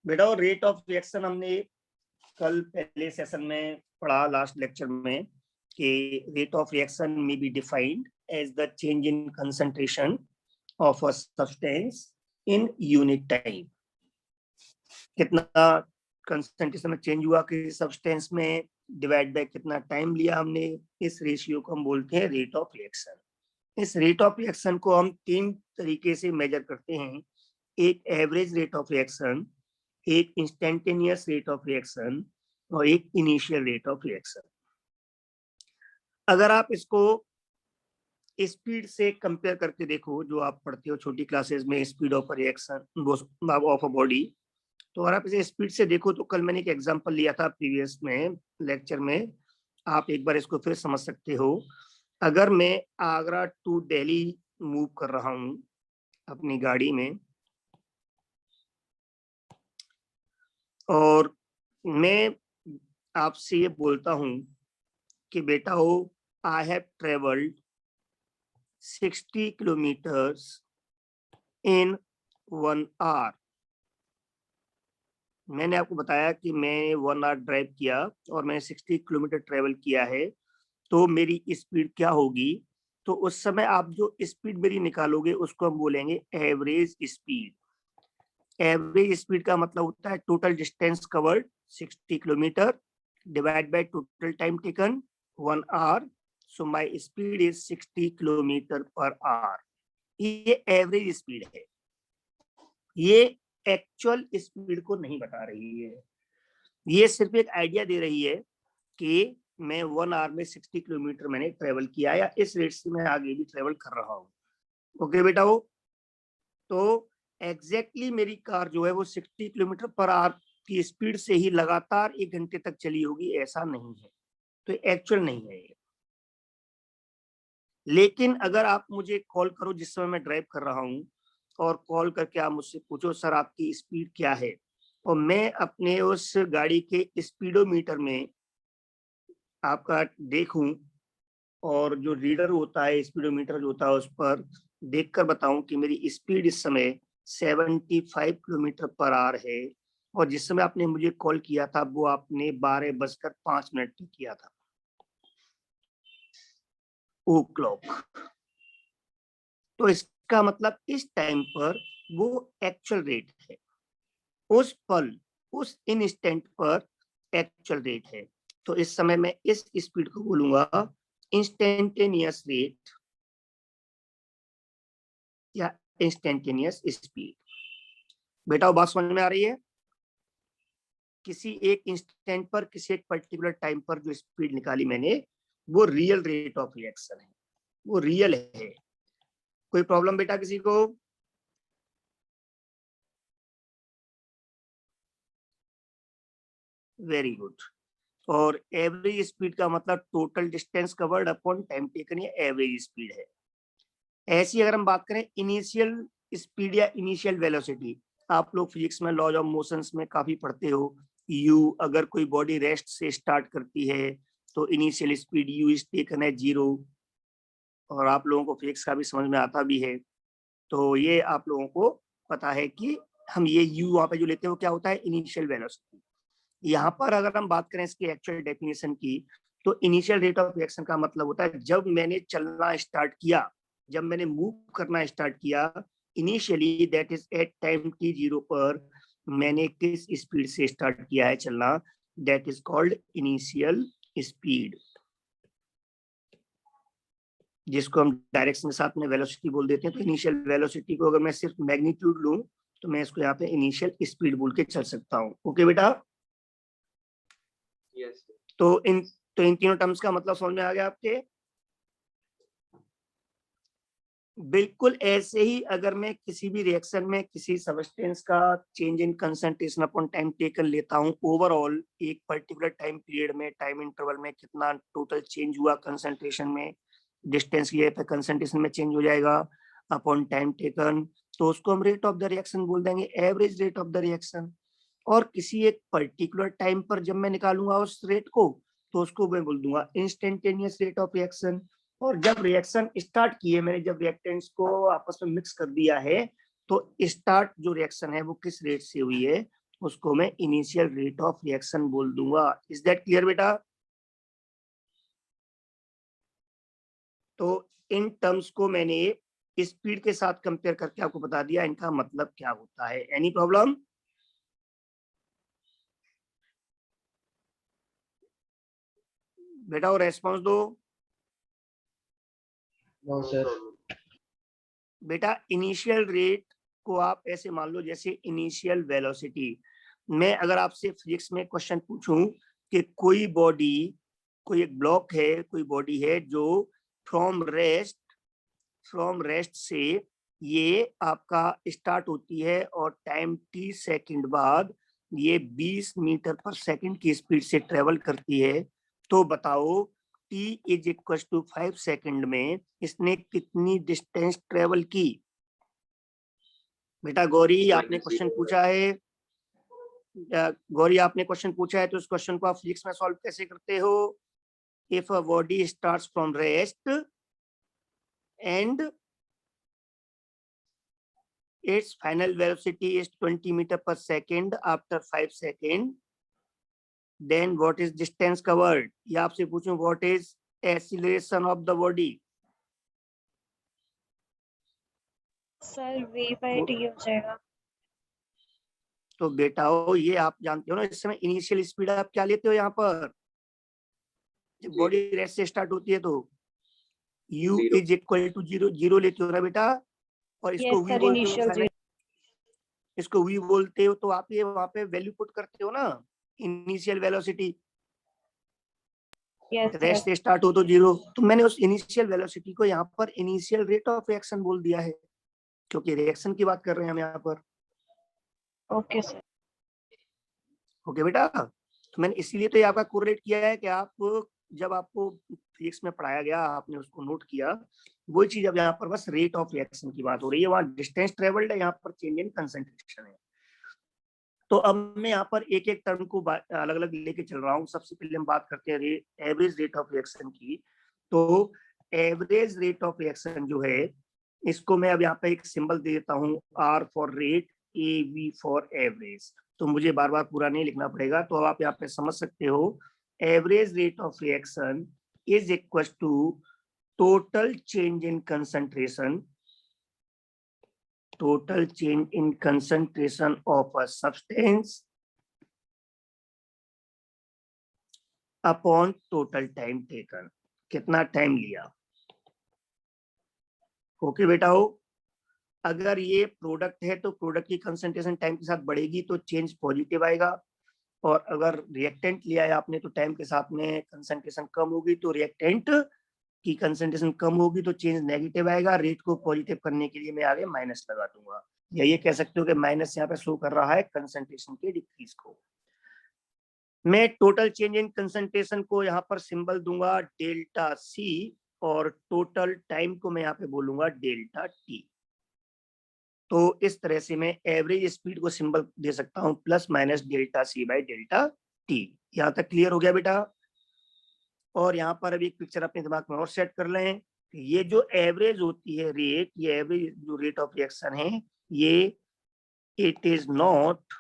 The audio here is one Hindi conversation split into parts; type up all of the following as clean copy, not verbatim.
बेटा और रेट ऑफ रिएक्शन हमने कल पहले सेशन में पढ़ा, लास्ट लेक्चर में, कि रेट ऑफ रिएक्शन में be defined as the change in concentration of a substance in unit time. कितना कंसंट्रेशन में चेंज हुआ कि सब्सटेंस में, डिवाइड बाय कितना टाइम लिया हमने, इस रेशियो को हम बोलते हैं रेट ऑफ रिएक्शन। इस रेट ऑफ रिएक्शन को हम तीन तरीके से मेजर करते हैं, एक एवरेज रेट ऑफ रिएक्शन, एक इंस्टेंटेनियस रेट ऑफ रिएक्शन और एक इनिशियल रेट ऑफ रिएक्शन। अगर आप इसको स्पीड से कंपेयर करके देखो, जो आप पढ़ते हो छोटी क्लासेस में, speed of reaction of a body, तो अगर आप इसे स्पीड से देखो तो कल मैंने एक एग्जांपल लिया था प्रीवियस में लेक्चर में, आप एक बार इसको फिर समझ सकते हो। अगर मैं आगरा टू दिल्ली मूव कर रहा हूं अपनी गाड़ी में, और मैं आपसे ये बोलता हूं कि बेटा हो, I have travelled 60 kilometres in 1 hour. मैंने आपको बताया कि मैं 1 आवर ड्राइव किया और मैंने 60 किलोमीटर ट्रेवल किया है, तो मेरी स्पीड क्या होगी? तो उस समय आप जो स्पीड मेरी निकालोगे उसको हम बोलेंगे एवरेज स्पीड। एवरेज स्पीड का मतलब होता है total distance covered 60 kilometre divide by total time taken 1 hour, so my speed is 60 kilometre per hour. ये एवरेज स्पीड है, ये एक्चुअल स्पीड को नहीं बता रही है, ये सिर्फ एक आइडिया दे रही है कि मैं 1 आवर में 60 किलोमीटर मैंने ट्रेवल किया, या इस रेट से मैं आगे भी ट्रेवल कर रहा हूँ। ओके बेटा हो, तो एग्जैक्टली मेरी कार जो है वो 60 किलोमीटर पर आवर की स्पीड से ही लगातार 1 घंटे तक चली होगी, ऐसा नहीं है, तो एक्चुअल नहीं है ये। लेकिन अगर आप मुझे कॉल करो जिस समय मैं ड्राइव कर रहा हूँ, और कॉल करके आप मुझसे पूछो सर आपकी स्पीड क्या है, और मैं अपने उस गाड़ी के स्पीडोमीटर में आपका देखूं, और जो रीडर होता है, स्पीडोमीटर जो होता है, उस पर देखकर बताऊं कि मेरी स्पीड इस समय 75 किलोमीटर पर आवर है, और जिस समय आपने मुझे कॉल किया था वो आपने 12:05 पे किया था, ओ क्लॉक। तो इसका मतलब इस टाइम पर वो एक्चुअल रेट है, उस पल, उस इंस्टेंट पर एक्चुअल रेट है। तो इस समय मैं इस स्पीड को बोलूंगा इंस्टेंटेनियस रेट या इंस्टेंटेनियस स्पीड। बेटा वो बात समझ में आ रही है? किसी एक इंस्टेंट पर, किसी एक पर्टिकुलर टाइम पर जो स्पीड निकाली मैंने, वो रियल रेट ऑफ रिएक्शन है, वो रियल है। कोई प्रॉब्लम बेटा किसी को? Very good. और एवरेज स्पीड का मतलब total distance covered upon time taken, ये एवरेज स्पीड है। ऐसी अगर हम बात करें इनिशियल स्पीड या इनिशियल वेलोसिटी, आप लोग फिजिक्स में लॉज ऑफ मोशंस में काफी पढ़ते हो, यू, अगर कोई बॉडी रेस्ट से स्टार्ट करती है तो initial speed you is taken है 0, और आप लोगों को फिजिक्स का भी समझ में आता भी है, तो ये आप लोगों को पता है कि हम ये यू वहां पे जो लेते हैं वो क्या होता है, इनिशियल वेलोसिटी। यहाँ पर अगर हम बात करें इसकी एक्चुअल डेफिनेशन की, तो इनिशियल रेट ऑफ रिएक्शन का मतलब होता है जब मैंने चलना स्टार्ट किया, जब मैंने मूव करना स्टार्ट किया, initially that is at time t0 पर मैंने किस स्पीड से स्टार्ट किया है चलना, that is called initial speed, जिसको हम डायरेक्शन के साथ में वेलोसिटी बोल देते हैं। तो इनिशियल वेलोसिटी को अगर मैं सिर्फ मैग्नीट्यूड लूं तो मैं इसको यहाँ पे इनिशियल स्पीड बोल के चल सकता हूँ। ओके बेटा? Yes. तो इन तीनों टर्म्स का मतलब समझ में आ गया आपके? बिल्कुल ऐसे ही अगर मैं किसी भी रिएक्शन में किसी सब्सटेंस का change in concentration upon time taken लेता हूं, ओवरऑल एक पर्टिकुलर टाइम पीरियड में, टाइम इंटरवल में कितना टोटल चेंज हुआ कंसंट्रेशन में, डिस्टेंस की जगह पे कंसंट्रेशन में चेंज हो जाएगा अपॉन टाइम टेकन, तो उसको हम रेट ऑफ द रिएक्शन बोल देंगे, average rate of the reaction. और किसी एक पर्टिकुलर टाइम पर जब मैं निकालूंगा उस रेट को, तो उसको मैं बोल दूंगा इंस्टेंटेनियस रेट ऑफ रिएक्शन। और जब रिएक्शन स्टार्ट किए मैंने, जब रिएक्टेंट्स को आपस में मिक्स कर दिया है, तो स्टार्ट जो रिएक्शन है वो किस रेट से हुई है, उसको मैं इनिशियल रेट ऑफ रिएक्शन बोल दूंगा। इज दैट क्लियर बेटा? तो इन टर्म्स को मैंने स्पीड के साथ कंपेयर करके आपको बता दिया इनका मतलब क्या होता है। Any problem? बेटा और रेस्पॉन्स दो। No sir. बेटा इनिशियल रेट को आप ऐसे मान लो जैसे इनिशियल वेलोसिटी। मैं अगर आपसे फिजिक्स में क्वेश्चन पूछूं कि कोई बॉडी, कोई एक ब्लॉक है, कोई बॉडी है जो फ्रॉम रेस्ट से ये आपका स्टार्ट होती है और टाइम t सेकंड बाद ये 20 मीटर पर सेकंड की स्पीड से ट्रेवल करती है, तो बताओ t is equal to 5 second में इसने कितनी डिस्टेंस ट्रेवल की? बेटा गौरी आपने क्वेश्चन पूछा है, गौरी आपने क्वेश्चन पूछा है तो उस क्वेश्चन को आप फिजिक्स में सॉल्व कैसे करते हो? If a body starts from rest and its final velocity is 20 meter per second after 5 second, then what is distance covered? या आपसे पूछूं what is acceleration of the body? Sir v by t हो जाएगा। तो बेटा हो ये आप जानते हो ना, इस समय इनिशियल स्पीड आप क्या लेते हो यहाँ पर? जब बॉडी रेस्ट से स्टार्ट होती है तो u इज इक्वल टू 0 0 लेते हो ना बेटा, और इसको v बोलते हो फाइनल, इसको v बोलते हो तो आप ये वहां पे वैल्यू पुट करते हो ना, इनिशियल वेलोसिटी। रेस्ट से स्टार्ट हो तो 0, तो मैंने उस इनिशियल वेलोसिटी को यहाँ पर इनिशियल रेट ऑफ रिएक्शन बोल दिया है, क्योंकि रिएक्शन की बात कर रहे हैं हम यहाँ पर। Okay sir. ओके बेटा, तो मैंने इसीलिए तो ये आपका कोरिलेट किया है कि आप जब आपको फिजिक्स में पढ़ाया गया आपने उसको नोट किया, वही चीज अब यहाँ पर बस रेट ऑफ रिएक्शन की बात हो रही है, वहाँ डिस्टेंस ट्रेवल्ड है, यहाँ पर चेंज इन कंसंट्रेशन है। तो अब मैं यहाँ पर एक एक टर्म को अलग अलग लेके चल रहा हूँ। सबसे पहले हम बात करते हैं एवरेज रेट ऑफ रिएक्शन की। तो एवरेज रेट ऑफ रिएक्शन जो है, इसको मैं अब यहाँ पे एक सिंबल दे देता हूँ, R for rate, AV for average. तो मुझे बार बार पूरा नहीं लिखना पड़ेगा, तो अब आप यहाँ पे समझ सकते हो average rate of reaction is equal to total change in concentration, total change in concentration of a substance upon total time taken। कितना टाइम लिया? ओके बेटा हो, अगर ये प्रोडक्ट है तो प्रोडक्ट की कंसंट्रेशन टाइम के साथ बढ़ेगी तो चेंज पॉजिटिव आएगा, और अगर रिएक्टेंट लिया है आपने तो टाइम के साथ में कंसंट्रेशन कम होगी तो रिएक्टेंट की कंसंट्रेशन कम होगी तो चेंज नेगेटिव आएगा। रेट को पॉजिटिव करने के लिए मैं आगे माइनस लगा दूंगा, या ये कह सकते हो कि माइनस यहाँ पे शो कर रहा है कंसंट्रेशन के डिक्रीज को। मैं टोटल चेंज इन कंसंट्रेशन को यहाँ पर सिंबल दूंगा डेल्टा सी, और टोटल टाइम को मैं यहाँ पे बोलूंगा डेल्टा टी। तो इस तरह से मैं एवरेज स्पीड को सिंबल दे सकता हूँ plus minus delta C by delta T. यहाँ तक क्लियर हो गया बेटा? और यहाँ पर अभी एक पिक्चर अपने दिमाग में और सेट कर लें, ये जो एवरेज होती है रेट, ये एवरेज जो रेट ऑफ रिएक्शन है, ये it is not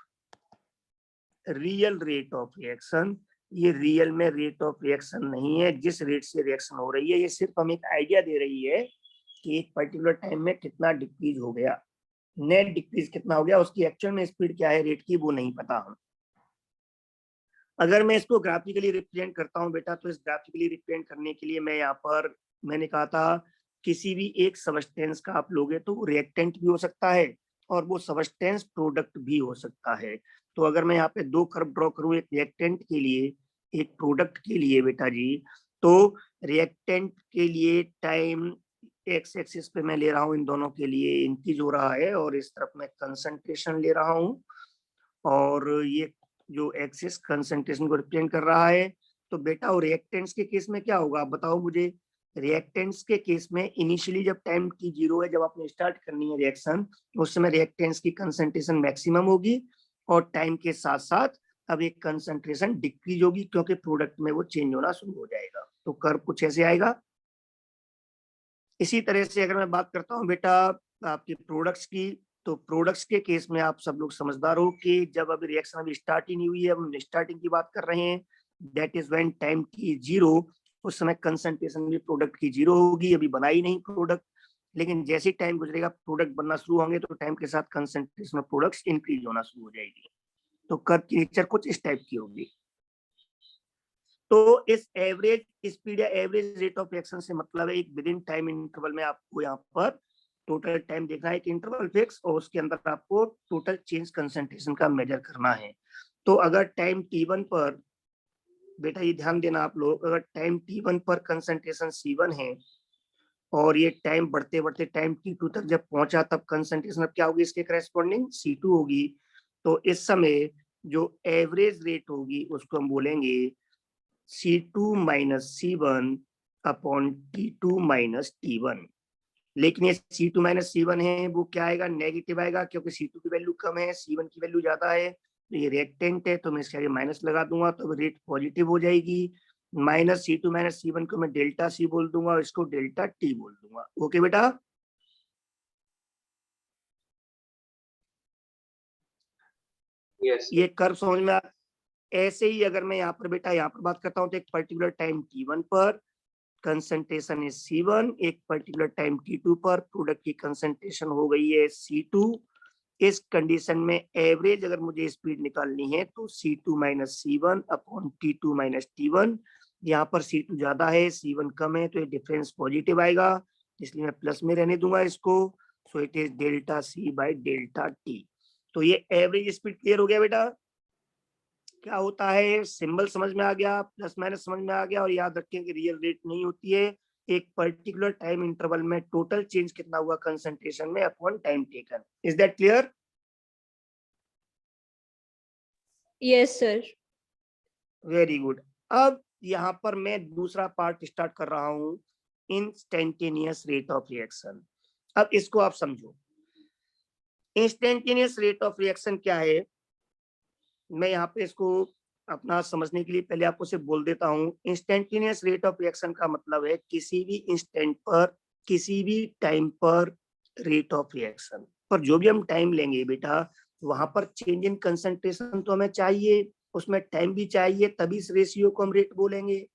real rate of reaction. ये रियल में रेट ऑफ रिएक्शन नहीं है, जिस रेट से रिएक्शन हो रही है, ये सिर्फ हमें एक आइडिया दे रही है कि एक पर्टिकुलर टाइम में कितना डिक्रीज हो गया, नेट डिक्रीज कितना हो गया, उसकी एक्चुअल में स्पीड क्या है रेट की वो नहीं पता हम। अगर मैं इसको ग्राफिकली रिप्रेजेंट करता हूँ बेटा, तो इस ग्राफिकली रिप्रेजेंट करने के लिए मैं यहाँ पर, मैंने कहा था किसी भी एक सबस्टेंस का आप लोगे तो रिएक्टेंट भी हो सकता है और वो सबस्टेंस प्रोडक्ट भी हो सकता है। तो अगर मैं यहाँ पे दो कर्व ड्रॉ करूँ, एक रिएक्टेंट के लिए एक प्रोडक्ट के लिए बेटा जी, तो रिएक्टेंट के लिए टाइम एक्स एक्सिस पे मैं ले रहा हूँ, इन दोनों के लिए इंक्रीज हो रहा है, और इस तरफ मैं कंसंट्रेशन ले रहा हूँ, और ये जो एक्सिस कंसंट्रेशन को रिप्रेजेंट कर रहा है। तो बेटा और रिएक्टेंट्स के केस में क्या होगा आप बताओ मुझे? रिएक्टेंट्स के केस में इनिशियली जब टाइम की 0 है, जब आपने स्टार्ट करनी है रिएक्शन, उस समय रिएक्टेंट्स की कंसंट्रेशन मैक्सिमम होगी, और टाइम के साथ साथ अब एक कंसंट्रेशन डिक्रीज होगी, क्योंकि प्रोडक्ट में वो चेंज होना शुरू हो जाएगा। तो कर्व कुछ ऐसे आएगा। इसी तरह से अगर मैं बात करता हूँ बेटा आपके प्रोडक्ट्स की, तो प्रोडक्ट्स के केस में आप सब लोग समझदार हो कि जब अभी रिएक्शन अभी स्टार्ट ही नहीं हुई है, हम स्टार्टिंग की बात कर रहे हैं, दैट इज व्हेन टाइम की जीरो, उस समय कंसंट्रेशन भी प्रोडक्ट की जीरो होगी, अभी बनाई नहीं प्रोडक्ट, लेकिन जैसे टाइम गुजरेगा प्रोडक्ट बनना शुरू होंगे तो टाइम के साथ कंसंट्रेशन ऑफ प्रोडक्ट्स इंक्रीज होना शुरू हो जाएगी। तो कर्व की नेचर कुछ इस टाइप की होगी। तो इस एवरेज स्पीड या एवरेज रेट ऑफ रिएक्शन से मतलब है एक विद इन टाइम इंटरवल में आपको यहाँ पर टोटल टाइम देखना है, एक इंटरवल फिक्स, और उसके अंदर आपको टोटल चेंज कंसंट्रेशन का मेजर करना है। तो अगर टाइम t1 पर, बेटा ये ध्यान देना आप लोग, अगर टाइम t1 पर कंसंट्रेशन c1 है और ये टाइम बढ़ते बढ़ते टाइम t2 तक जब पहुंचा तब कंसंट्रेशन अब क्या होगी, इसके करस्पॉन्डिंग c2 होगी। तो इस समय जो एवरेज रेट होगी उसको हम बोलेंगे C2 minus C1 upon T2 minus T1। लेकिन ये C2 माइनस C1 है वो क्या आएगा, नेगेटिव आएगा, क्योंकि C2 की वैल्यू कम है, C1 की वैल्यू ज्यादा है। तो ये रिएक्टेंट है तो मैं इसके आगे माइनस लगा दूंगा तो रेट पॉजिटिव हो जाएगी। माइनस C2 माइनस C1 को मैं डेल्टा C बोल दूंगा और इसको डेल्टा T बोल दूंगा। ओके बेटा, यस ये कर्व समझ में ऐसे ही अगर मैं यहाँ पर बेटा यहाँ पर बात करता हूँ तो एक पर्टिकुलर टाइम T1 पर कंसंट्रेशन है C1, एक पर्टिकुलर टाइम T2 पर प्रोडक्ट की कंसंट्रेशन हो गई है C2। इस कंडीशन में एवरेज अगर मुझे स्पीड निकालनी है तो C2 minus C1 upon T2 minus T1। यहाँ पर C2 ज्यादा है C1 कम है तो ये डिफरेंस पॉजिटिव आएगा, इसलिए मैं प्लस में रहने दूंगा इसको। So it is delta C by delta T। तो ये एवरेज स्पीड क्लियर हो गया बेटा, क्या होता है सिंबल समझ में आ गया, प्लस माइनस समझ में आ गया, और याद रखें कि रियल रेट नहीं होती है, एक पर्टिकुलर टाइम इंटरवल में टोटल चेंज कितना हुआ कंसंट्रेशन में upon time taken. Is that clear? Yes sir. Very good. अब यहाँ पर मैं दूसरा पार्ट स्टार्ट कर रहा हूँ, इंस्टेंटेनियस रेट ऑफ रिएक्शन। अब इसको आप समझो, इंस्टेंटेनियस रेट ऑफ रिएक्शन क्या है। मैं यहाँ पे इसको अपना समझने के लिए पहले आपको सिर्फ बोल देता हूँ। इंस्टेंटेनियस रेट ऑफ रिएक्शन का मतलब है किसी भी इंस्टेंट पर, किसी भी टाइम पर रेट ऑफ रिएक्शन पर जो भी हम टाइम लेंगे बेटा, वहां पर चेंज इन कंसंट्रेशन तो हमें चाहिए, उसमें टाइम भी चाहिए, तभी इस रेशियो को हम रेट बोलेंगे।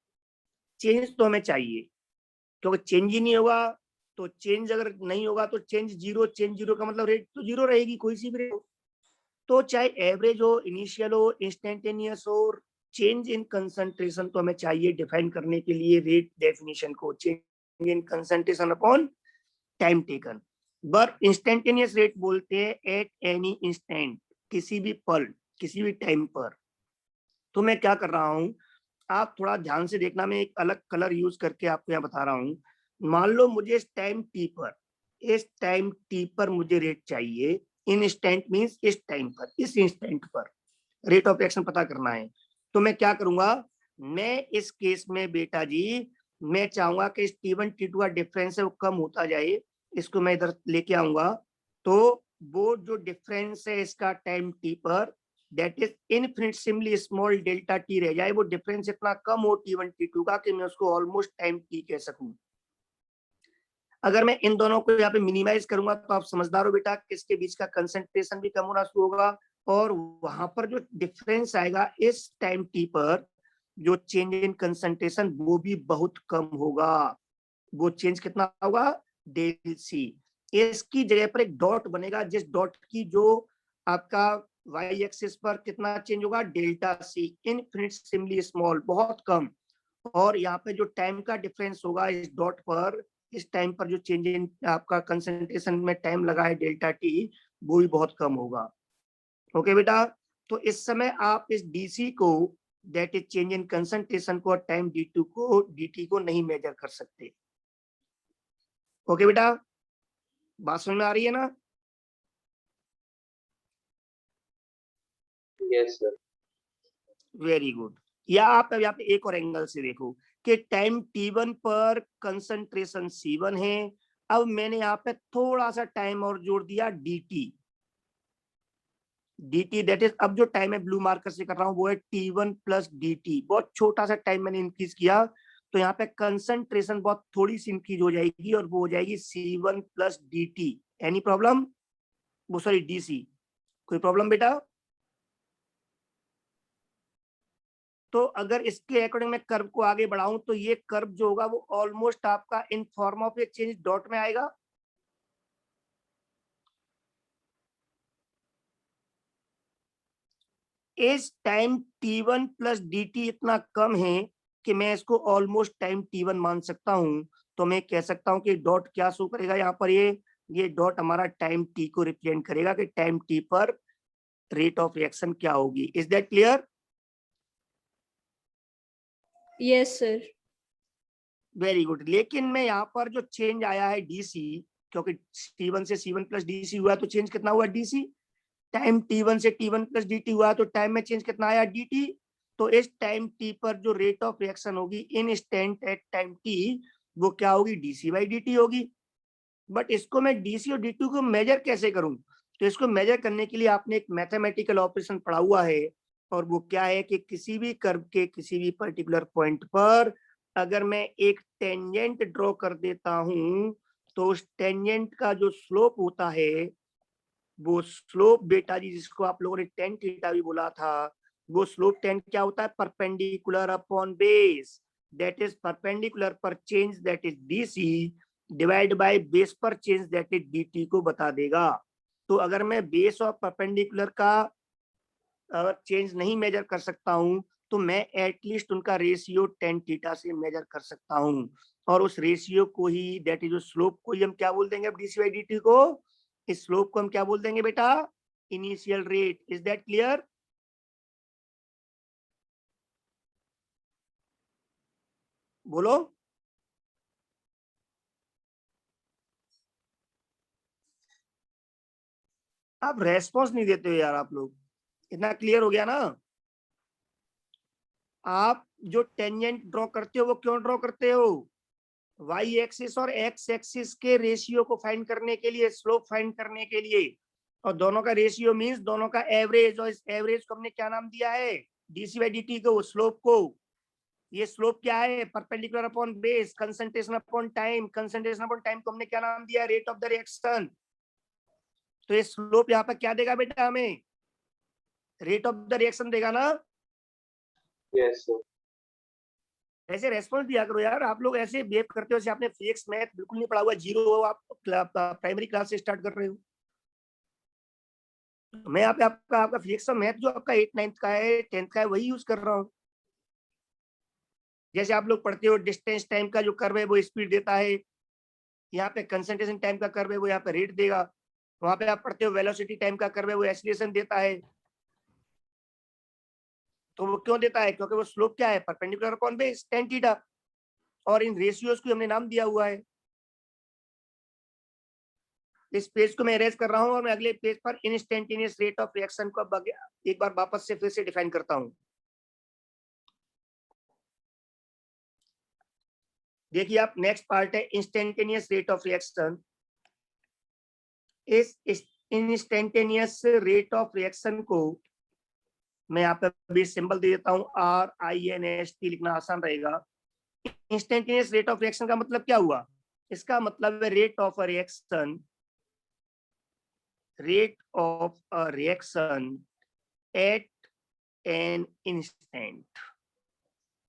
चेंज तो हमें चाहिए, क्योंकि चेंज ही नहीं होगा तो, चेंज अगर नहीं होगा तो चेंज जीरो का मतलब रेट तो जीरो रहेगी, कोई सी भी रेट हो। तो चाहे एवरेज हो, इनिशियल हो, इंस्टेंटेनियस हो, चेंज इन कंसंट्रेशन तो हमें चाहिए डिफाइन करने के लिए रेट डेफिनेशन को, change in concentration upon time taken. But instantaneous rate बोलते हैं एट एनी इंस्टेंट, किसी भी पल, किसी भी टाइम पर। तो मैं क्या कर रहा हूं, आप थोड़ा ध्यान से देखना, मैं एक अलग कलर यूज करके आपको यहाँ बता रहा हूँ। मान लो मुझे इस टाइम टी पर, इस टाइम टी पर मुझे रेट चाहिए, इन इंस्टेंट मीन्स इस टाइम पर, इस इंस्टेंट पर रेट ऑफ रिएक्शन पता करना है। तो मैं क्या करूंगा, मैं इस केस में बेटा जी मैं चाहूंगा कि इस T1 T2 का डिफरेंस है वो कम होता जाए, इसको मैं इधर लेके आऊंगा। तो वो जो डिफरेंस है इसका टाइम टी पर, that is infinitesimally small delta t रह जाए, वो डिफरेंस इतना कम हो T1 T2 का कि मैं उसको ऑलमोस्ट टाइम टी कह सकूं। अगर मैं इन दोनों को यहाँ पे मिनिमाइज करूंगा तो आप समझदार हो बेटा, किसके बीच का कंसंट्रेशन भी कम होना शुरू होगा, और वहां पर जो डिफरेंस आएगा इस टाइम टी पर, जो चेंज इन कंसंट्रेशन वो भी बहुत कम होगा। वो चेंज कितना होगा, डेल सी। इसकी जगह पर एक डॉट बनेगा, जिस डॉट की जो आपका वाई एक्सिस पर कितना चेंज होगा, डेल्टा सी, इनफिनिटेसिमली स्मॉल, बहुत कम। और यहाँ पे जो टाइम का डिफरेंस होगा इस डॉट पर, इस टाइम पर जो चेंज इन आपका कंसंट्रेशन में टाइम लगा है डेल्टा टी, वो भी बहुत कम होगा। ओके बेटा, तो इस समय आप इस डीसी को, that is change in concentration को, और टाइम डी2 को, dt को नहीं मेजर कर सकते। ओके बेटा, बात समझ में आ रही है ना? Yes sir. Very good. या आप अब यहाँ पे एक और एंगल से देखो कि टाइम T1 पर कंसंट्रेशन C1 है, अब मैंने यहाँ पे थोड़ा सा टाइम और जोड़ दिया dt, दैट इज, अब जो टाइम है ब्लू मार्कर से कर रहा हूँ वो है T1 प्लस dt, बहुत छोटा सा टाइम मैंने इंक्रीज किया, तो यहाँ पे कंसंट्रेशन बहुत थोड़ी सी इंक्रीज हो जाएगी और वो हो जाएगी C1 plus dt। Any problem? वो सॉरी डीसी। कोई प्रॉब्लम बेटा? तो अगर इसके अकॉर्डिंग मैं कर्व को आगे बढ़ाऊं तो ये कर्व जो होगा वो ऑलमोस्ट आपका इन फॉर्म ऑफ एक चेंज डॉट में आएगा। As time t1 plus dt इतना कम है कि मैं इसको ऑलमोस्ट टाइम t1 मान सकता हूं, तो मैं कह सकता हूं कि डॉट क्या शो करेगा यहाँ पर, ये डॉट हमारा टाइम t को रिप्रेजेंट करेगा कि टाइम t पर रेट ऑफ रिएक्शन क्या होगी। Is that clear? Yes sir. Very good. लेकिन मैं यहाँ पर जो चेंज आया है डीसी, क्योंकि t1 से c1 प्लस dc हुआ तो चेंज कितना हुआ डीसी, टाइम t1 से t1 प्लस dt हुआ तो टाइम में चेंज कितना आया dt। तो इस टाइम t पर जो रेट ऑफ रिएक्शन होगी इन इंस्टेंट एट टाइम t, वो क्या होगी dc बाई dt होगी। बट इसको मैं dc और dt को मेजर कैसे करूं? तो इसको मेजर करने के लिए आपने एक मैथमेटिकल ऑपरेशन पढ़ा हुआ है, और वो क्या है कि किसी भी कर्व के किसी भी पर्टिकुलर पॉइंट पर अगर मैं एक टेंजेंट ड्रॉ कर देता हूं तो उस टेंजेंट का जो स्लोप होता है, वो स्लोप बेटा जी जिसको आप लोगों ने टेन थीटा भी बोला था, वो स्लोप टेन क्या होता है, perpendicular upon base, that is perpendicular पर change that is DC divide by base पर चेंज दैट इज डीटी को बता देगा। तो अगर मैं बेस और परपेंडिकुलर का अगर चेंज नहीं मेजर कर सकता हूं तो मैं एटलीस्ट उनका रेशियो टेन थीटा से मेजर कर सकता हूं, और उस रेशियो को ही दैट इज स्लोप को ही हम क्या बोल देंगे अब डीसी बाई डी को, इस स्लोप को हम क्या बोल देंगे बेटा, initial rate. Is that clear? बोलो। आप रेस्पॉन्स नहीं देते हो यार आप लोग। इतना क्लियर हो गया ना? आप जो टेंजेंट ड्रॉ करते हो वो क्यों ड्रॉ करते हो? वाई एक्सिस और एक्स एक्सिस के रेशियो को फाइंड करने के लिए, स्लोप फाइंड करने के लिए, और दोनों का रेशियो मींस दोनों का एवरेज, और इस एवरेज को हमने क्या नाम दिया है, डीसी बाई डी को, स्लोप को। ये स्लोप क्या है, perpendicular upon base, concentration upon time, concentration upon time को हमने क्या नाम दिया, रेट ऑफ द रिएक्शन। तो ये स्लोप यहाँ पर क्या देगा बेटा हमें, रेट ऑफ द रिएक्शन देगा ना? Yes sir. ऐसे रेस्पॉन्स दिया करो यार, आप लोग ऐसे बिहेव करते हो जैसे आपने फिजिक्स मैथ बिल्कुल नहीं पढ़ा हुआ, जीरो हो, आप प्राइमरी क्लास से स्टार्ट कर रहे हो। मैं यहाँ पे आपका फिजिक्स का मैथ जो आपका 8 9th का है 10th का है वही यूज कर रहा हूँ। जैसे आप लोग पढ़ते हो डिस्टेंस टाइम का जो कर्व है वो स्पीड देता है, यहाँ पे कंसंट्रेशन टाइम का कर्व है वो यहाँ पे रेट देगा, वहां पे आप पढ़ते हो वेलोसिटी टाइम का कर्व है वो एक्सीलरेशन देता है। तो वो क्यों देता है, क्योंकि वो स्लोप क्या है, perpendicular upon base tan theta, और इन रेशियोज को हमने नाम दिया हुआ है। इस पेज को मैं इरेज कर रहा हूं और मैं अगले पेज पर इंस्टेंटेनियस रेट ऑफ रिएक्शन को एक बार वापस से फिर से डिफाइन करता हूं। देखिए आप, नेक्स्ट पार्ट है इंस्टेंटेनियस रेट ऑफ रिएक्शन। इस इंस्टेंटेनियस रेट ऑफ रिएक्शन को मैं यहाँ पे भी सिंबल दे देता हूँ, RINST लिखना आसान रहेगा। इंस्टेंटेनियस रेट ऑफ रिएक्शन का मतलब क्या हुआ, इसका मतलब है rate of a reaction, rate of a reaction at an instant,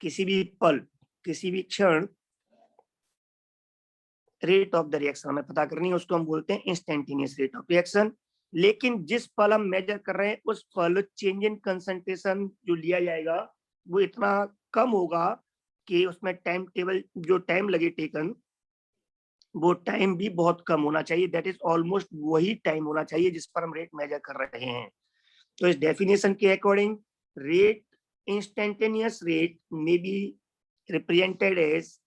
किसी भी पल, किसी भी क्षण रेट ऑफ द रिएक्शन हमें पता करनी है, उसको हम बोलते हैं इंस्टेंटेनियस रेट ऑफ रिएक्शन। लेकिन जिस पल हम मेजर कर रहे हैं उस पल चेंज इन कंसंट्रेशन जो लिया जाएगा वो इतना कम होगा कि उसमें टाइम टेबल जो टाइम लगे टेकन, वो टाइम भी बहुत कम होना चाहिए, दैट इज ऑलमोस्ट वही टाइम होना चाहिए जिस पर हम रेट मेजर कर रहे हैं। तो इस डेफिनेशन के according rate, instantaneous rate may be represented as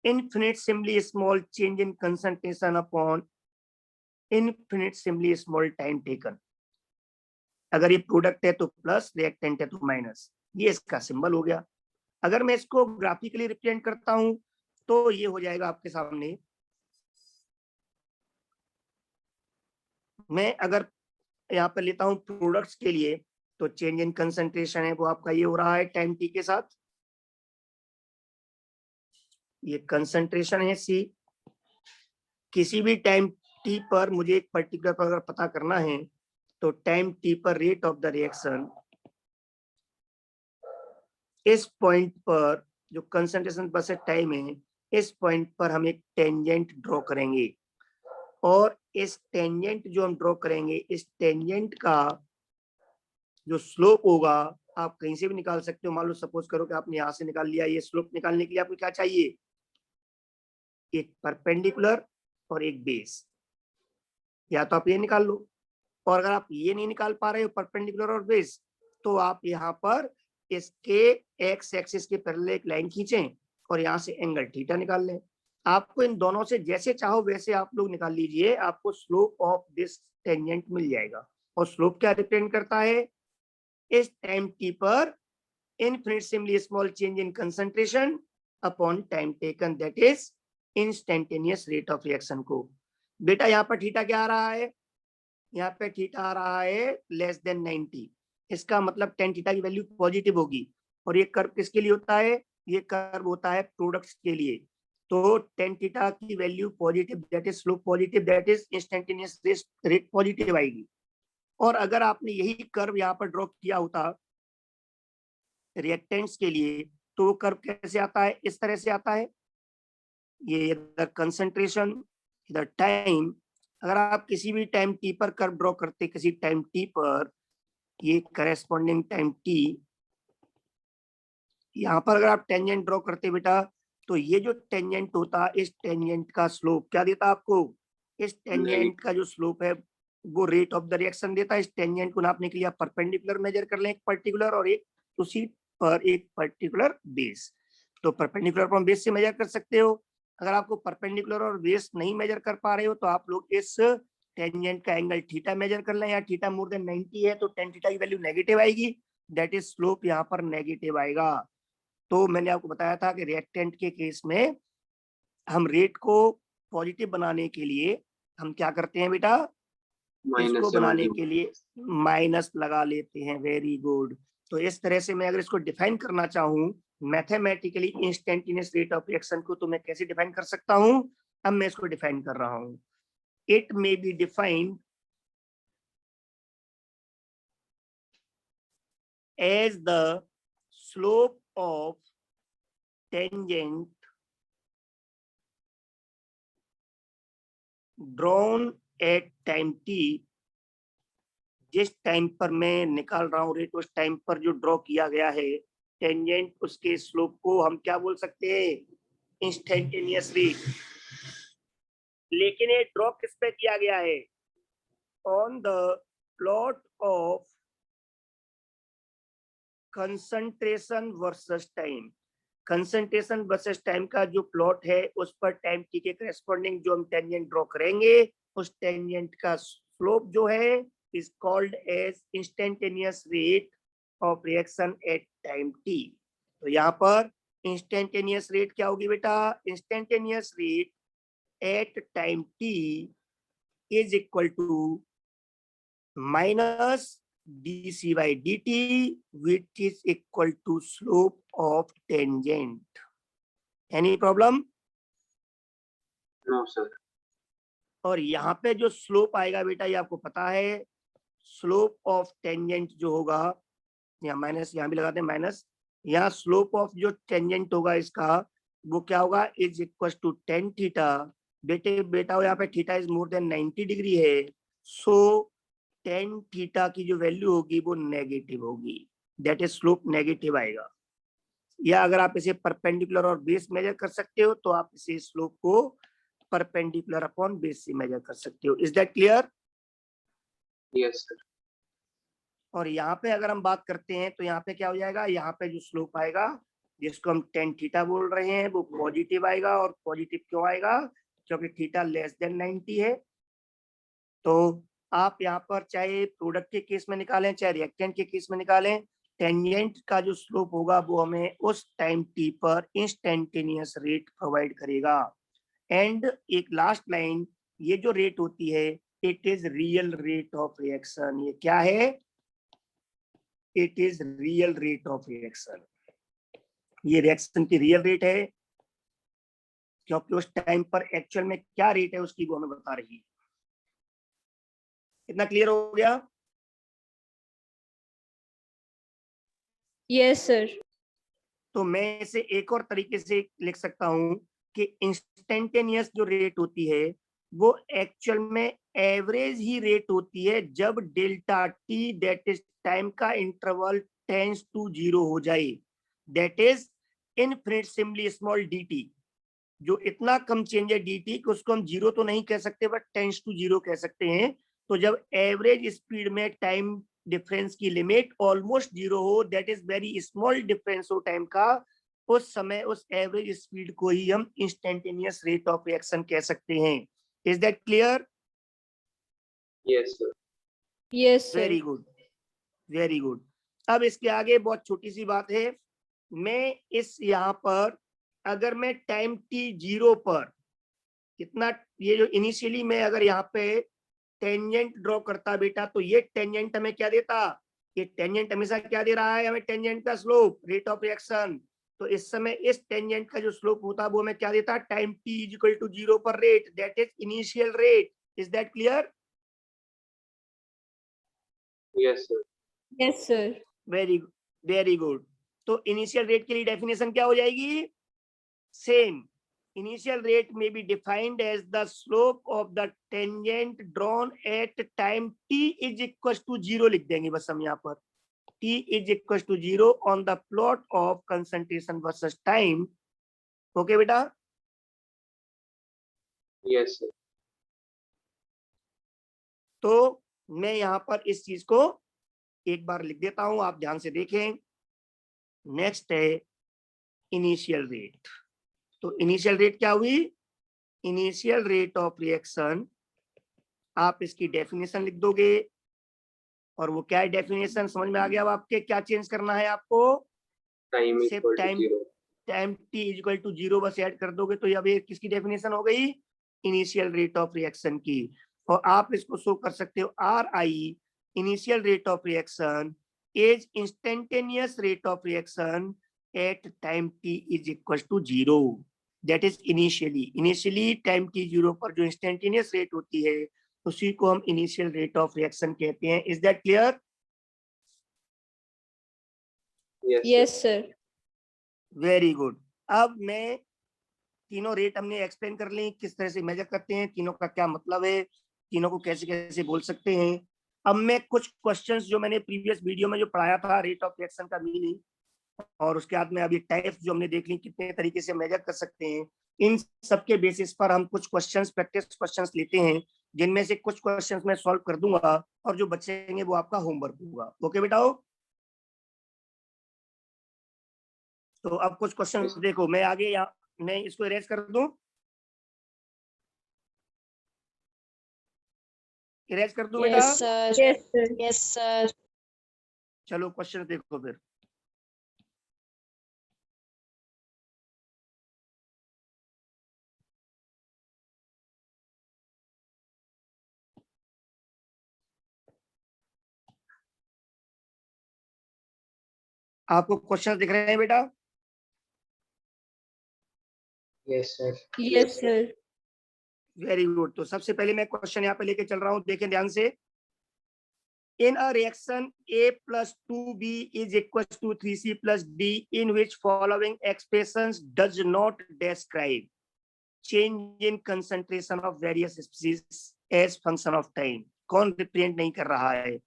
infinitesimally small change in concentration upon infinitesimally small time taken। अगर ये प्रोडक्ट है तो प्लस, रिएक्टेंट है तो माइनस, ये इसका सिंबल हो गया। अगर मैं इसको ग्राफिकली रिप्रेजेंट करता हूं तो ये हो जाएगा आपके सामने। मैं अगर यहाँ पर लेता हूं प्रोडक्ट्स के लिए तो चेंज इन कंसंट्रेशन है वो आपका ये हो रहा है टाइम टी के साथ, ये कंसंट्रेशन है सी, किसी भी टाइम टी पर मुझे एक पर्टिकुलर पर अगर पता करना है तो टाइम टी पर रेट ऑफ द रिएक्शन, इस पॉइंट पर जो कंसंट्रेशन वर्सेस टाइम है, इस पॉइंट पर हम एक टेंजेंट ड्रॉ करेंगे और इस टेंजेंट जो हम ड्रॉ करेंगे, इस टेंजेंट का जो स्लोप होगा आप कहीं से भी निकाल सकते हो। मान लो सपोज करो कि आपने यहाँ से निकाल लिया, ये स्लोप निकालने के लिए आपको क्या चाहिए, एक परपेंडिकुलर और एक बेस। या तो आप ये निकाल लो, और अगर आप ये नहीं निकाल पा रहे हो परपेंडिकुलर और बेस, तो आप यहाँ पर इसके एक्स एक्सिस के पैरेलल एक लाइन खींचें और यहाँ से एंगल थीटा निकाल लें। आपको इन दोनों से जैसे चाहो वैसे आप लोग निकाल लीजिए, आपको स्लोप ऑफ दिस टेंजेंट मिल जाएगा। और स्लोप क्या रिप्रेजेंट करता है, इस टाइम टी पर infinitesimally small change in concentration upon time taken, that is instantaneous rate of reaction को। बेटा यहाँ पर थीटा क्या आ रहा है, यहाँ पे थीटा आ रहा है लेस देन 90। इसका मतलब टेन थीटा की वैल्यू पॉजिटिव होगी। और ये कर्व किसके लिए होता है, ये कर्व होता है प्रोडक्ट्स के लिए। तो टेन थीटा की value positive, that is slope positive, that is instantaneous rate positive आएगी। और अगर आपने यही कर्व यहाँ पर ड्रॉ किया होता रिएक्टेंट्स के लिए, तो वो कर्व कैसे आता है, इस तरह से आता है। ये इधर कंसंट्रेशन, इधर टाइम। अगर आप किसी भी टाइम टी पर कर्व ड्रॉ करते, किसी टाइम टी पर, ये करेस्पॉन्डिंग टाइम टी, यहाँ पर अगर आप टेंजेंट ड्रॉ करते बेटा, तो ये जो टेंजेंट होता, इस टेंजेंट का स्लोप क्या देता आपको, इस टेंजेंट का जो स्लोप है वो रेट ऑफ द रिएक्शन देता है। इस टेंजेंट को नापने के लिए आप परपेंडिकुलर मेजर कर लें एक पर्टिकुलर, और एक उसी पर एक पर्टिकुलर बेस। तो परपेंडिकुलर पर बेस से मेजर कर सकते हो। अगर आपको परपेंडिकुलर और बेस नहीं मेजर कर पा रहे हो तो आप लोग इस टेंजेंट का एंगल थीटा मेजर कर लें। या थीटा मोर देन 90 है तो टेन थीटा की वैल्यू नेगेटिव आएगी, दैट इज स्लोप यहाँ पर नेगेटिव आएगा। तो मैंने आपको बताया था कि रिएक्टेंट के केस में हम रेट को पॉजिटिव बनाने के लिए हम क्या करते हैं बेटा, इसको बनाने के लिए माइनस लगा लेते हैं। Very good. तो इस तरह से मैं अगर इसको डिफाइन करना चाहूँ mathematically instantaneous rate of reaction को, तो मैं कैसे डिफाइन कर सकता हूँ, अब मैं इसको डिफाइन कर रहा हूँ। It may be defined as the slope of tangent drawn at time T. जिस टाइम पर मैं निकाल रहा हूँ रेट, उस टाइम पर जो ड्रॉ किया गया है टेंजेंट, उसके स्लोप को हम क्या बोल सकते हैं, इंस्टेंटेनियस रेट। लेकिन ये ड्रॉ किस पे किया गया है, on the plot of concentration versus time. Concentration versus time का जो प्लॉट है उस पर टाइम टी के करेस्पॉन्डिंग जो हम टेंजेंट ड्रॉ करेंगे, उस टेंजेंट का स्लोप जो है is called as instantaneous rate of reaction at time t। तो यहाँ पर instantaneous rate क्या होगी बेटा, instantaneous rate at time t is equal to minus dc by dt which is equal to slope of tangent। Any problem? No sir। और यहाँ पे जो स्लोप आएगा बेटा, ये आपको पता है, स्लोप ऑफ टेंजेंट जो होगा, यहाँ माइनस, यहाँ भी लगाते हैं माइनस, यहाँ स्लोप ऑफ जो टेंजेंट होगा इसका वो क्या होगा, is equal to tan theta. बेटा यहाँ पे theta is more than 90 degree है, सो टेन थीटा की जो वैल्यू होगी वो नेगेटिव होगी, दैट इज स्लोप नेगेटिव आएगा। या अगर आप इसे परपेंडिकुलर और बेस मेजर कर सकते हो तो आप इसे स्लोप को परपेंडिकुलर अपॉन बेस से मेजर कर सकते हो। Is that clear? Yes sir. और यहाँ पे अगर हम बात करते हैं तो यहाँ पे क्या हो जाएगा, यहाँ पे जो स्लोप आएगा जिसको हम टेन थीटा बोल रहे हैं वो पॉजिटिव आएगा। और पॉजिटिव क्यों आएगा, क्योंकि थीटा लेस देन 90 है। तो आप यहाँ पर चाहे प्रोडक्ट के केस में निकालें चाहे रिएक्टेंट के केस में निकालें, टेंजेंट का जो स्लोप होगा वो हमें उस टाइम टी पर इंस्टेंटेनियस रेट प्रोवाइड करेगा। एंड एक लास्ट लाइन, ये जो रेट होती है it is real rate of reaction. ये क्या है, it is real rate of reaction. ये रिएक्शन की रियल रेट है, क्योंकि उस टाइम पर एक्चुअल में क्या रेट है उसकी वो हमें बता रही है। इतना क्लियर हो गया? Yes sir. तो मैं इसे एक और तरीके से लिख सकता हूं कि इंस्टेंटेनियस जो रेट होती है वो एक्चुअल में एवरेज ही रेट होती है जब delta T that is time का इंटरवल टेंस टू 0 हो जाए, that is infinitesimally small dt, जो इतना कम चेंज है dt कि उसको हम 0 तो नहीं कह सकते बट टेंस टू 0 कह सकते हैं। तो जब एवरेज स्पीड में टाइम डिफरेंस की लिमिट ऑलमोस्ट 0 हो, that is very small difference हो टाइम का, उस समय उस एवरेज स्पीड को ही हम इंस्टेंटेनियस रेट ऑफ रिएक्शन कह सकते हैं। Is that clear? Yes, sir. Yes sir. Very good, very good. अब इसके आगे बहुत छोटी सी बात है, मैं इस यहाँ पर अगर मैं टाइम t 0 पर कितना, ये जो इनिशियली मैं अगर यहाँ पे टेंजेंट ड्रॉ करता बेटा, तो ये टेंजेंट हमें क्या देता, ये टेंजेंट हमेशा क्या दे रहा है हमें, टेंजेंट का स्लोप, रेट ऑफ रिएक्शन। तो इस समय इस टेंजेंट का जो स्लोप होता है वो हमें क्या देता, time t is equal to 0 पर rate, that is initial rate. Is that clear? Yes, sir. Yes sir. Very very good. तो इनिशियल रेट के लिए डेफिनेशन क्या हो जाएगी, same, initial rate may be defined as the slope of the tangent drawn at time t is equals to 0 लिख देंगे बस हम यहाँ पर, t is equals to 0 on the plot of concentration versus time। Okay बेटा? Yes, sir. तो मैं यहाँ पर इस चीज को एक बार लिख देता हूं, आप ध्यान से देखें। नेक्स्ट है इनिशियल रेट। तो इनिशियल रेट क्या हुई, इनिशियल रेट ऑफ रिएक्शन, आप इसकी डेफिनेशन लिख दोगे, और वो क्या है डेफिनेशन समझ में आ गया? अब आपके क्या चेंज करना है आपको, Time is सिर्फ equal to time 0. Time t is equal to 0 बस ऐड कर दोगे तो अब ये किसकी डेफिनेशन हो गई, इनिशियल रेट ऑफ रिएक्शन की। और आप इसको शो कर सकते हो आर आई, initial rate of reaction is instantaneous rate of reaction at time t is equal to 0, that is initially time t 0 पर जो इंस्टेंटेनियस रेट होती है उसी को हम इनिशियल रेट ऑफ रिएक्शन कहते हैं। Is that clear? Yes, sir. Yes sir. Very good. अब मैं तीनों रेट हमने एक्सप्लेन कर ली, किस तरह से मेजर करते हैं, तीनों का क्या मतलब है, तीनों को कैसे कैसे बोल सकते हैं। अब मैं कुछ क्वेश्चंस जो मैंने प्रीवियस वीडियो में जो पढ़ाया था रेट ऑफ रिएक्शन का मीनिंग, और उसके बाद में अभी टाइप्स जो हमने देख ली कितने तरीके से मेजर कर सकते हैं, इन सबके बेसिस पर हम कुछ क्वेश्चंस, प्रैक्टिस क्वेश्चंस लेते हैं, जिनमें से कुछ क्वेश्चंस मैं सॉल्व कर दूंगा और जो बचेंगे वो आपका होमवर्क होगा। ओके बेटाओ? तो अब कुछ क्वेश्चन देखो, मैं आगे यहाँ मैं इसको इरेज कर दूं, इरेज कर दूं बेटा? Yes sir. Yes sir. Yes sir. चलो क्वेश्चन देखो फिर। आपको क्वेश्चन दिख रहे हैं बेटा? Yes, sir. Yes sir. Very good. तो सबसे पहले मैं क्वेश्चन यहाँ पे लेके चल रहा हूँ, देखें ध्यान से। In a reaction A plus 2B is equal to 3C plus D in which following expressions does not describe change in concentration of various species as function of time। कौन रिप्रेजेंट नहीं कर रहा है?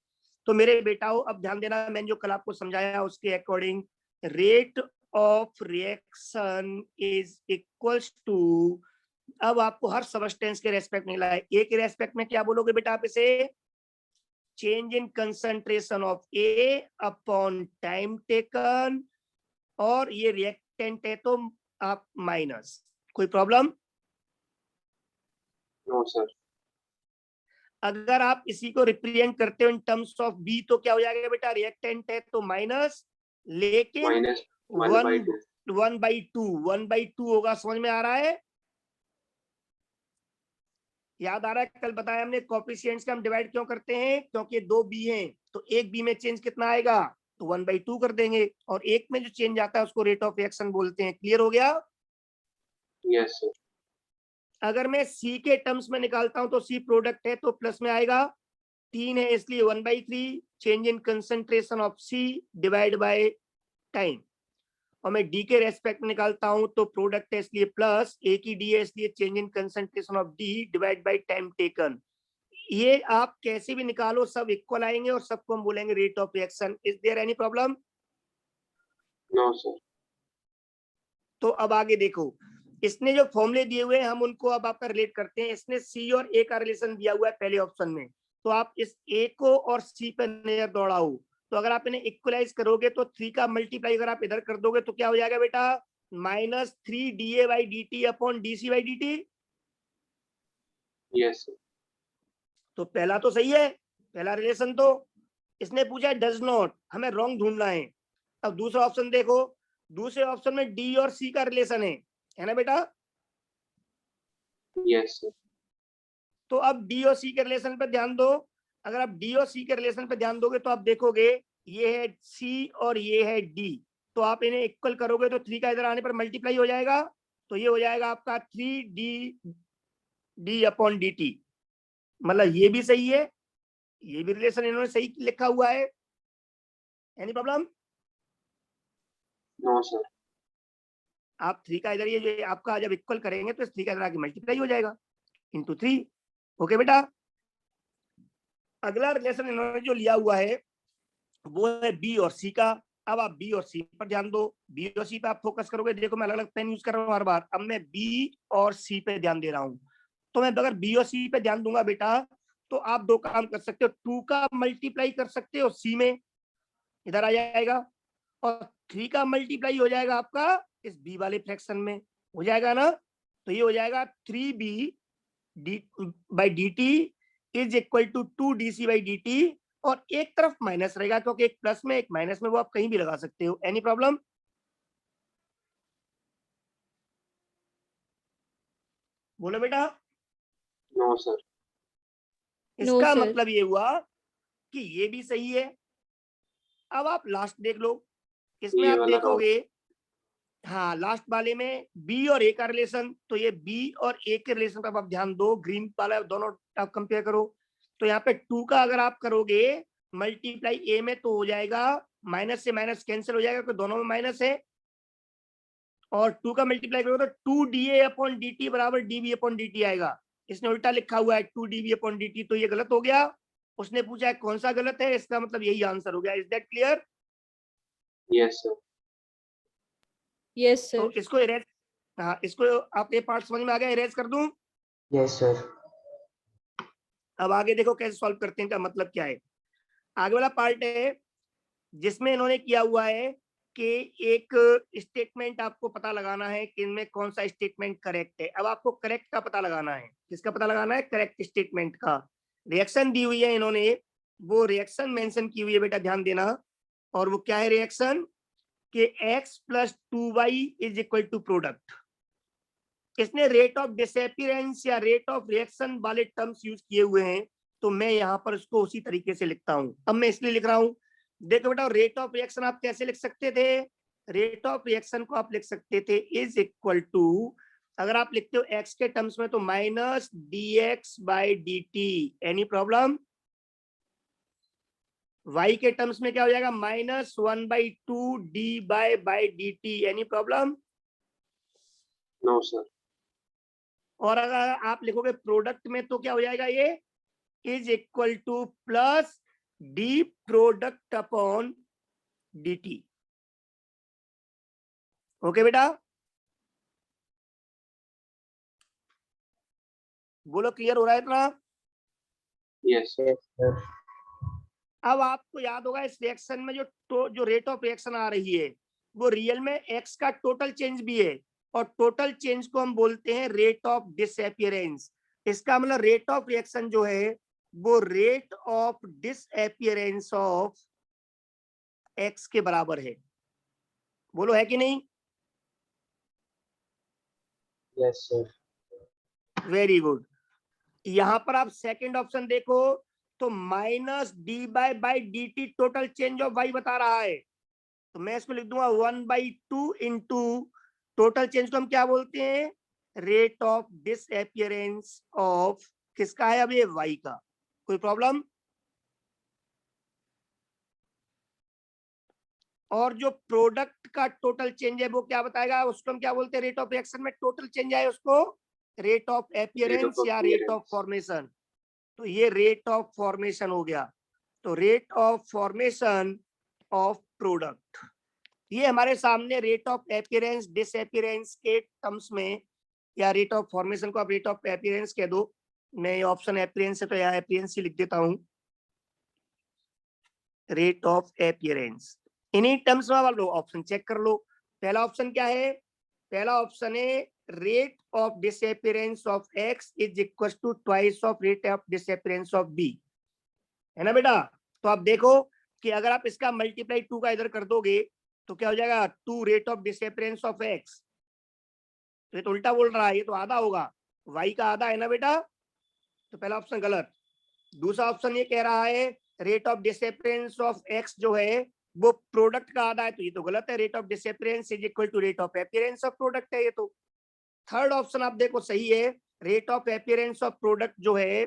तो मेरे बेटाओं अब ध्यान देना, मैंने जो कल आपको समझाया उसके according rate of reaction is equals to, अब आपको हर सबस्टेंस के रेस्पेक्ट में लाए, एक रेस्पेक्ट में क्या बोलोगे बेटा आप इसे, change in concentration of A upon time taken, और ये रिएक्टेंट है तो आप माइनस। कोई प्रॉब्लम? No, sir. अगर आप इसी को रिप्रेजेंट करते हो इन टर्म्स ऑफ बी तो क्या हो जाएगा बेटा, रिएक्टेंट है तो माइनस, लेकिन Minus 1/2. 1/2 होगा। समझ में आ रहा है? याद आ रहा है कल बताया हमने कोएफिशिएंट्स का हम डिवाइड क्यों करते हैं, क्योंकि दो बी हैं तो एक बी में चेंज कितना आएगा, तो 1/2 कर देंगे, और एक में जो चेंज आता है उसको रेट ऑफ रिएक्शन बोलते हैं। क्लियर हो गया? Yes, sir. अगर मैं सी के टर्म्स में निकालता हूं तो सी प्रोडक्ट है तो प्लस में आएगा, 3 है इसलिए 1/3 change in concentration of C divide by time, और मैं डी के रेस्पेक्ट में निकालता हूं तो प्रोडक्ट है इसलिए प्लस ए की डी है इसलिए change in concentration of D divide by time taken. ये आप कैसे भी निकालो सब इक्वल आएंगे और सबको हम बोलेंगे rate of reaction. Is there any problem? No sir. तो अब आगे देखो, इसने जो फॉर्मूले दिए हुए हैं हम उनको अब आपका रिलेट करते हैं। इसने सी और ए का रिलेशन दिया हुआ है पहले ऑप्शन में, तो आप इस ए को और सी पे नजर दौड़ाओ, तो अगर आप इन्हें इक्वलाइज करोगे तो 3 का मल्टीप्लाई अगर आप इधर कर दोगे तो क्या हो जाएगा बेटा, -3 DA by dt upon DC by dt। Yes sir. तो पहला तो सही है, पहला रिलेशन तो इसने पूछा है डज नॉट, हमें रॉन्ग ढूंढना है। अब दूसरा ऑप्शन देखो, दूसरे ऑप्शन में डी और सी का रिलेशन है ना बेटा? Yes sir. तो अब डी और सी के रिलेशन पे ध्यान दो। अगर आप डी और सी के रिलेशन पे ध्यान दोगे तो आप देखोगे ये है सी और ये है डी, तो आप इन्हें इक्वल करोगे तो 3 का इधर आने पर मल्टीप्लाई हो जाएगा, तो ये हो जाएगा आपका 3D अपॉन dt। मतलब ये भी सही है, ये भी रिलेशन इन्होंने सही लिखा हुआ है। Any problem? No sir. आप 3 का इधर ये जो आपका जब इक्वल करेंगे तो इस 3 का इधर आके मल्टीप्लाई हो जाएगा इंटू 3। ओके बेटा, अगला रिलेशन इन्होंने जो लिया हुआ है वो है बी और सी का। अब आप बी और सी पर ध्यान दो, बी और सी पे आप फोकस करोगे। देखो मैं अलग अलग पेन यूज कर रहा हूँ हर बार, अब मैं बी और सी पे ध्यान दे रहा हूँ। तो मैं अगर बी और सी पे ध्यान दूंगा बेटा तो आप दो काम कर सकते हो, 2 का मल्टीप्लाई कर सकते हो सी में, इधर आ जाएगा, और 3 का मल्टीप्लाई हो जाएगा आपका इस बी वाले फ्रैक्शन में, हो जाएगा ना? तो ये हो जाएगा 3b by D T is equal to 2DC by D T, और एक तरफ माइनस रहेगा क्योंकि एक प्लस में एक माइनस में, वो आप कहीं भी लगा सकते हो। Any problem? बोलो बेटा। No sir. इसका sir. मतलब ये हुआ कि ये भी सही है। अब आप लास्ट देख लो, इसमें ये आप वाला देखोगे, हाँ लास्ट वाले में बी और ए का रिलेशन, तो ये बी और ए के रिलेशन पर आप ध्यान दो, ग्रीन वाला दोनों आप कंपेयर करो। तो यहाँ पे 2 का अगर आप करोगे मल्टीप्लाई ए में तो हो जाएगा, माइनस से माइनस कैंसिल हो जाएगा क्योंकि दोनों में माइनस है, और 2 का मल्टीप्लाई करोगे तो 2DA अपॉन dt बराबर dB अपॉन dt आएगा। इसने उल्टा लिखा हुआ है 2dB अपॉन dt, तो ये गलत हो गया। उसने पूछा है कौन सा गलत है, इसका मतलब यही आंसर हो गया। Is that clear? Yes sir. Yes, sir. तो इसको इरेज, हाँ इसको आप ये पार्ट समझ में आ गया, इरेज कर दूं? Yes sir. अब आगे देखो कैसे सॉल्व करते हैं, का मतलब क्या है। आगे वाला पार्ट है जिसमें इन्होंने किया हुआ है कि एक स्टेटमेंट आपको पता लगाना है कि इनमें कौन सा स्टेटमेंट करेक्ट है। अब आपको करेक्ट का पता लगाना है, किसका पता लगाना है? करेक्ट स्टेटमेंट का। रिएक्शन दी हुई है इन्होंने, वो रिएक्शन मेंशन की हुई है बेटा, ध्यान देना। और वो क्या है रिएक्शन, कि x + 2y is equal to product. इसने रेट ऑफ डिसअपीयरेंस या रेट ऑफ रिएक्शन वाले टर्म्स यूज किए हुए हैं, तो मैं यहाँ पर उसको उसी तरीके से लिखता हूं। अब मैं इसलिए लिख रहा हूं, देखो बेटा रेट ऑफ रिएक्शन आप कैसे लिख सकते थे? रेट ऑफ रिएक्शन को आप लिख सकते थे इज इक्वल टू, अगर आप लिखते हो x के टर्म्स में तो -dx by dt। Any problem? y के टर्म्स में क्या हो जाएगा? -1/2d by dt। Any problem? No sir. और अगर आप लिखोगे प्रोडक्ट में तो क्या हो जाएगा? ये is equal two plus D product upon dt। Okay बेटा, बोलो क्लियर हो रहा है इतना? Yes sir. अब आपको याद होगा इस रिएक्शन में जो रेट ऑफ रिएक्शन आ रही है वो रियल में x का टोटल चेंज भी है, और टोटल चेंज को हम बोलते हैं रेट ऑफ डिसअपीयरेंस। इसका मतलब रेट ऑफ रिएक्शन जो है वो rate of disappearance of x के बराबर है। बोलो है कि नहीं? Yes sir. Very good. यहां पर आप सेकंड ऑप्शन देखो तो -d by dt total change of y बता रहा है, तो मैं इसमें लिख दूंगा 1/2 इंटू टोटल चेंज को हम क्या बोलते हैं? रेट ऑफ डिसअपीयरेंस ऑफ किसका है? अब ये y का। कोई प्रॉब्लम? और जो प्रोडक्ट का टोटल चेंज है वो क्या बताएगा, उसको हम क्या बोलते हैं, रेट ऑफ रिएक्शन में टोटल चेंज आए उसको रेट ऑफ अपीयरेंस या रेट ऑफ फॉर्मेशन। तो ये रेट ऑफ फॉर्मेशन हो गया। तो rate of formation of product, ये हमारे सामने रेट ऑफ अपीयरेंस डिसअपीयरेंस के टर्म्स में, या रेट ऑफ फॉर्मेशन को आप रेट ऑफ अपीयरेंस कह दो। मैं ऑप्शन अपीयरेंस है तो यहाँ अपीयरेंस ही लिख देता हूँ, रेट ऑफ अपीयरेंस। इन्हीं टर्म्स में आप लोग ऑप्शन चेक कर लो। पहला ऑप्शन क्या है, पहला ऑप्शन है rate of disappearance of X is equal to twice of rate of disappearance of B, है ना बेटा। तो आप देखो कि अगर आप इसका मल्टीप्लाई 2 का इधर कर दोगे तो क्या हो जाएगा, 2 rate of disappearance of x. तो ये तो उल्टा बोल रहा है, ये तो आधा होगा, y का आधा है ना बेटा, तो पहला ऑप्शन गलत। दूसरा ऑप्शन ये कह रहा है rate of disappearance of x जो है वो प्रोडक्ट का आधा है, तो ये तो गलत है, rate of disappearance is equal to rate of appearance of product है ये तो। थर्ड ऑप्शन आप देखो सही है, rate of appearance of product जो है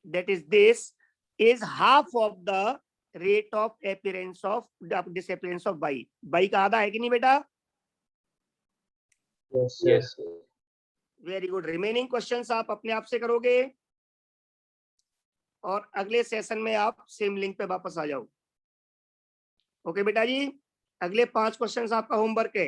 that is this is half of the rate of appearance of disappearance of by, by का आधा है कि नहीं बेटा। Yes. Very good. Remaining questions आप अपने आप से करोगे और अगले सेशन में आप सेम लिंक पे वापस आ जाओ। ओके बेटा जी, अगले 5 क्वेश्चंस आपका होमवर्क है।